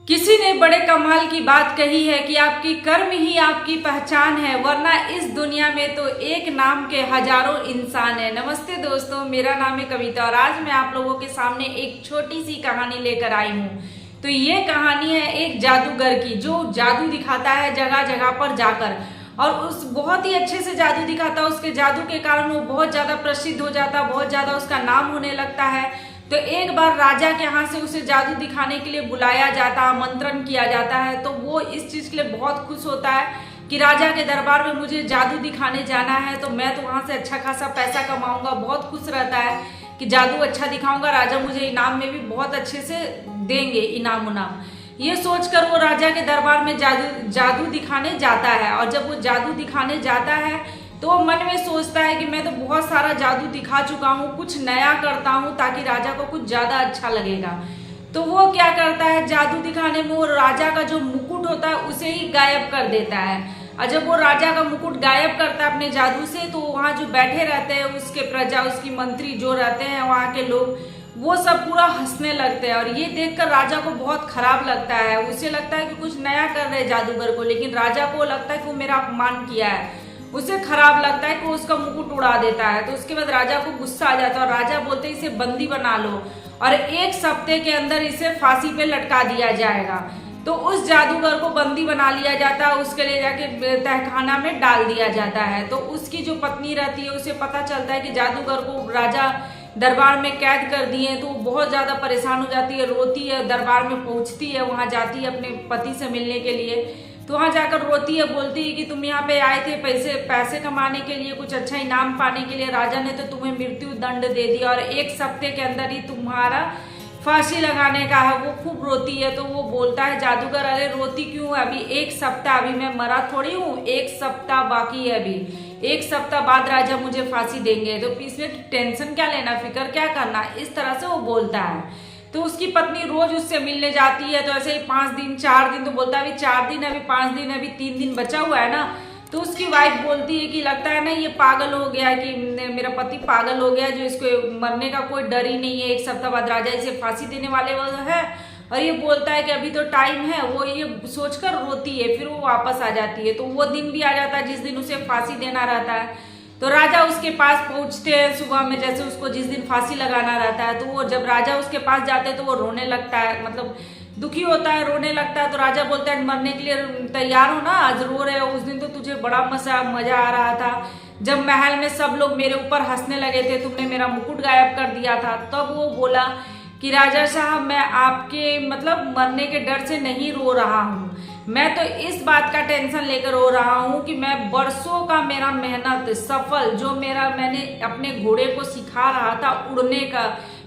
किसी ने बड़े कमाल की बात कही है कि आपकी कर्म ही आपकी पहचान है, वरना इस दुनिया में तो एक नाम के हजारों इंसान है। नमस्ते दोस्तों, मेरा नाम है कविता और आज मैं आप लोगों के सामने एक छोटी सी कहानी लेकर आई हूँ। तो ये कहानी है एक जादूगर की, जो जादू दिखाता है जगह जगह पर जाकर, और उस बहुत ही अच्छे से जादू दिखाता है। उसके जादू के कारण वो बहुत ज्यादा प्रसिद्ध हो जाता है, बहुत ज्यादा उसका नाम होने लगता है। तो एक बार राजा के यहाँ से उसे जादू दिखाने के लिए बुलाया जाता है, आमंत्रण किया जाता है। तो वो इस चीज के लिए बहुत खुश होता है कि राजा के दरबार में मुझे जादू दिखाने जाना है, तो मैं तो वहां से अच्छा खासा पैसा कमाऊंगा। बहुत खुश रहता है कि जादू अच्छा दिखाऊंगा, राजा मुझे इनाम में भी बहुत अच्छे से देंगे, इनाम उनाम। ये सोचकर वो राजा के दरबार में जादू दिखाने जाता है। और जब वो जादू दिखाने जाता है तो वो मन में सोचता है कि मैं तो बहुत सारा जादू दिखा चुका हूँ, कुछ नया करता हूँ ताकि राजा को कुछ ज्यादा अच्छा लगेगा। तो वो क्या करता है, जादू दिखाने में वो राजा का जो मुकुट होता है उसे ही गायब कर देता है। और जब वो राजा का मुकुट गायब करता है अपने जादू से, तो वहाँ जो बैठे रहते हैं उसके प्रजा, उसकी मंत्री जो रहते हैं वहाँ के लोग, वो सब पूरा हंसने लगते हैं। और ये देखकर राजा को बहुत खराब लगता है। उसे लगता है कि कुछ नया कर रहे जादूगर को, लेकिन राजा को लगता है कि वो मेरा अपमान किया है। उसे खराब लगता है कि वो उसका मुकुट उड़ा देता है। तो उसके बाद राजा को गुस्सा आ जाता है और राजा बोलते हैं इसे बंदी बना लो और एक सप्ताह के अंदर इसे फांसी पे लटका दिया जाएगा। तो उस जादूगर को बंदी बना लिया जाता है, उसके ले जाके तहखाना में डाल दिया जाता है। तो उसकी जो पत्नी रहती है उसे पता चलता है कि जादूगर को राजा दरबार में कैद कर दिए, तो वो बहुत ज्यादा परेशान हो जाती है, रोती है, दरबार में पहुंचती है, वहां जाती है अपने पति से मिलने के लिए। तो वहां जाकर रोती है, बोलती है कि तुम यहाँ पे आए थे पैसे कमाने के लिए, कुछ अच्छा इनाम पाने के लिए, राजा ने तो तुम्हें मृत्यु दंड दे दिया और एक सप्ताह के अंदर ही तुम्हारा फांसी लगाने का है। वो खूब रोती है। तो वो बोलता है जादूगर, अरे रोती क्यों, अभी एक सप्ताह, अभी मैं मरा थोड़ी हूँ, एक सप्ताह बाकी है, अभी एक सप्ताह बाद राजा मुझे फांसी देंगे, तो इसमें टेंशन क्या लेना, फिक्र क्या करना, इस तरह से वो बोलता है। तो उसकी पत्नी रोज उससे मिलने जाती है। तो ऐसे ही 5 दिन 4 दिन, तो बोलता है अभी 4 दिन, अभी 5 दिन, अभी 3 दिन बचा हुआ है ना। तो उसकी वाइफ बोलती है कि लगता है ना ये पागल हो गया, कि मेरा पति पागल हो गया, जो इसको मरने का कोई डर ही नहीं है, एक सप्ताह बाद राजा इसे फांसी देने वाले है। और ये बोलता है कि अभी तो टाइम है। वो ये सोचकर रोती है, फिर वो वापस आ जाती है। तो वो दिन भी आ जाता है जिस दिन उसे फांसी देना रहता है। तो राजा उसके पास पहुंचते हैं सुबह में, जैसे उसको जिस दिन फांसी लगाना रहता है। तो वो जब राजा उसके पास जाते हैं तो वो रोने लगता है, मतलब दुखी होता है, रोने लगता है। तो राजा बोलता है मरने के लिए तैयार हो ना, आज रो रहे हो, उस दिन तो तुझे बड़ा मजा आ रहा था, जब महल में सब लोग मेरे ऊपर हंसने लगे थे, तुमने मेरा मुकुट गायब कर दिया था। तब वो बोला कि राजा साहब, मैं आपके मतलब मरने के डर से नहीं रो रहा हूँ, मैं तो इस बात का टेंशन लेकर रो रहा हूँ कि मैं बरसों का मेरा मेहनत सफल, जो मैंने अपने घोड़े को सिखा रहा था, उड़ने का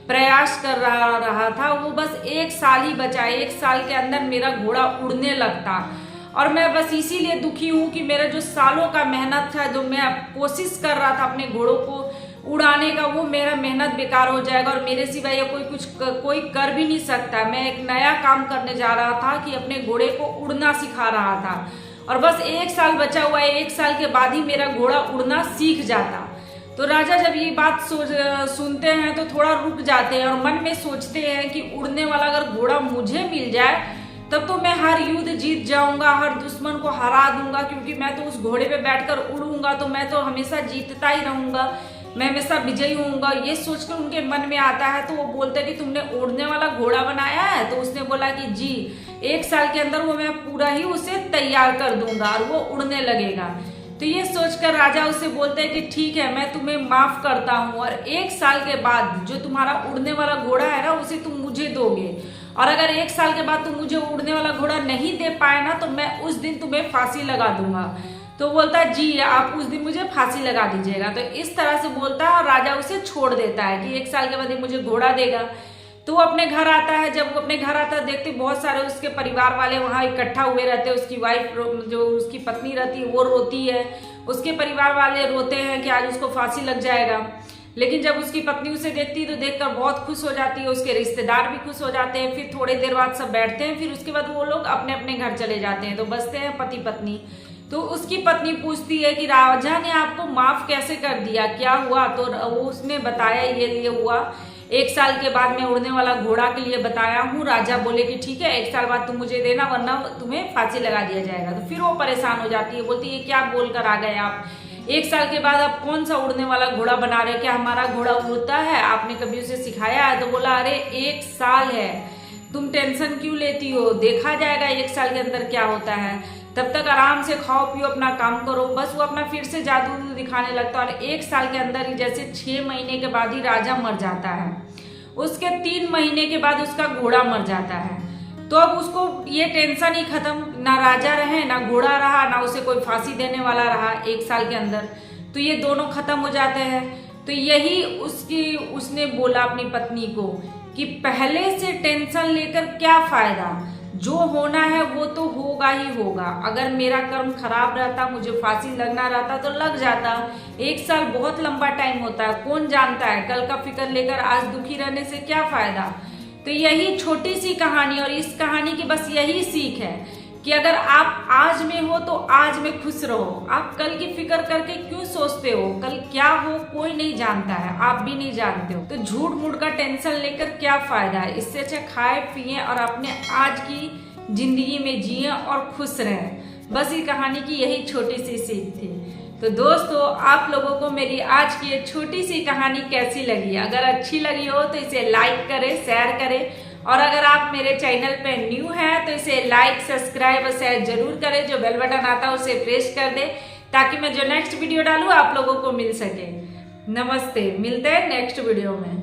प्रयास कर रहा था, वो बस 1 साल ही बचा है। 1 साल के अंदर मेरा घोड़ा उड़ने लगता, और मैं बस इसीलिए दुखी हूँ कि मेरा जो सालों का मेहनत था, जो मैं कोशिश कर रहा था अपने घोड़ों को उड़ाने का, वो मेरा मेहनत बेकार हो जाएगा और मेरे सिवाय ये कोई कर भी नहीं सकता। मैं एक नया काम करने जा रहा था कि अपने घोड़े को उड़ना सिखा रहा था, और बस 1 साल बचा हुआ है, 1 साल के बाद ही मेरा घोड़ा उड़ना सीख जाता। तो राजा जब ये बात सुनते हैं तो थोड़ा रुक जाते हैं और मन में सोचते हैं कि उड़ने वाला अगर घोड़ा मुझे मिल जाए तब तो मैं हर युद्ध जीत जाऊंगा, हर दुश्मन को हरा दूंगा, क्योंकि मैं तो उस घोड़े पे बैठकर उड़ूंगा तो मैं तो हमेशा जीतता ही रहूंगा, मैं हमेशा विजयी होऊंगा। ये सोचकर उनके मन में आता है। तो वो बोलते हैं कि तुमने उड़ने वाला घोड़ा बनाया है? तो उसने बोला कि जी, 1 साल के अंदर वो मैं पूरा ही उसे तैयार कर दूंगा और वो उड़ने लगेगा। तो ये सोचकर राजा उसे बोलते हैं कि ठीक है, मैं तुम्हें माफ करता हूँ, और 1 साल के बाद जो तुम्हारा उड़ने वाला घोड़ा है ना, उसे तुम मुझे दोगे, और अगर 1 साल के बाद तुम मुझे उड़ने वाला घोड़ा नहीं दे पाए ना, तो मैं उस दिन तुम्हें फांसी लगा दूंगा। तो बोलता है जी, आप उस दिन मुझे फांसी लगा दीजिएगा। तो इस तरह से बोलता है और राजा उसे छोड़ देता है कि 1 साल के बाद ही मुझे घोड़ा देगा। तो वो अपने घर आता है। जब वो अपने घर आता है, देखते बहुत सारे उसके परिवार वाले वहां इकट्ठा हुए रहते हैं। उसकी वाइफ, जो उसकी पत्नी रहती है, वो रोती है, उसके परिवार वाले रोते हैं कि आज उसको फांसी लग जाएगा। लेकिन जब उसकी पत्नी उसे देखती है तो देखकर बहुत खुश हो जाती है, उसके रिश्तेदार भी खुश हो जाते हैं। फिर थोड़ी देर बाद सब बैठते हैं, फिर उसके बाद वो लोग अपने अपने घर चले जाते हैं। तो बसते हैं पति पत्नी। तो उसकी पत्नी पूछती है कि राजा ने आपको माफ कैसे कर दिया, क्या हुआ? तो वो उसने बताया ये हुआ, 1 साल के बाद मैं उड़ने वाला घोड़ा के लिए बताया हूँ। राजा बोले कि ठीक है 1 साल बाद तुम मुझे देना वरना तुम्हें फांसी लगा दिया जाएगा। तो फिर वो परेशान हो जाती है, बोलती है क्या बोलकर आ गए आप, 1 साल के बाद आप कौन सा उड़ने वाला घोड़ा बना रहे, क्या हमारा घोड़ा उड़ता है, आपने कभी उसे सिखाया है। तो बोला अरे 1 साल है, तुम टेंशन क्यों लेती हो, देखा जाएगा 1 साल के अंदर क्या होता है, तब तक आराम से खाओ पियो अपना काम करो। बस वो अपना फिर से जादू दिखाने लगता है। और 1 साल के अंदर ही जैसे 6 महीने के बाद ही राजा मर जाता है, उसके 3 महीने के बाद उसका घोड़ा मर जाता है। तो अब उसको ये टेंशन ही खत्म, ना राजा रहे ना घोड़ा रहा, ना उसे कोई फांसी देने वाला रहा 1 साल के अंदर। तो ये दोनों खत्म हो जाते हैं। तो यही उसने बोला अपनी पत्नी को कि पहले से टेंशन लेकर क्या फायदा, जो होना है वो तो होगा ही होगा। अगर मेरा कर्म खराब रहता, मुझे फांसी लगना रहता तो लग जाता। 1 साल बहुत लंबा टाइम होता है, कौन जानता है, कल का फिक्र लेकर आज दुखी रहने से क्या फायदा। तो यही छोटी सी कहानी, और इस कहानी की बस यही सीख है कि अगर आप आज में हो तो आज में खुश रहो। आप कल की फिक्र करके क्यों सोचते हो, कल क्या हो कोई नहीं जानता है, आप भी नहीं जानते हो। तो झूठ मूठ का टेंशन लेकर क्या फायदा है। इससे अच्छा खाए पिए और अपने आज की जिंदगी में जिए और खुश रहें। बस ये कहानी की यही छोटी सी सीख थी। तो दोस्तों आप लोगों को मेरी आज की ये छोटी सी कहानी कैसी लगी, अगर अच्छी लगी हो तो इसे लाइक करें, शेयर करें, और अगर आप मेरे चैनल पे न्यू हैं तो इसे लाइक सब्सक्राइब और शेयर जरूर करें। जो बेल बटन आता है उसे प्रेस कर दे ताकि मैं जो नेक्स्ट वीडियो डालूं आप लोगों को मिल सके। नमस्ते, मिलते हैं नेक्स्ट वीडियो में।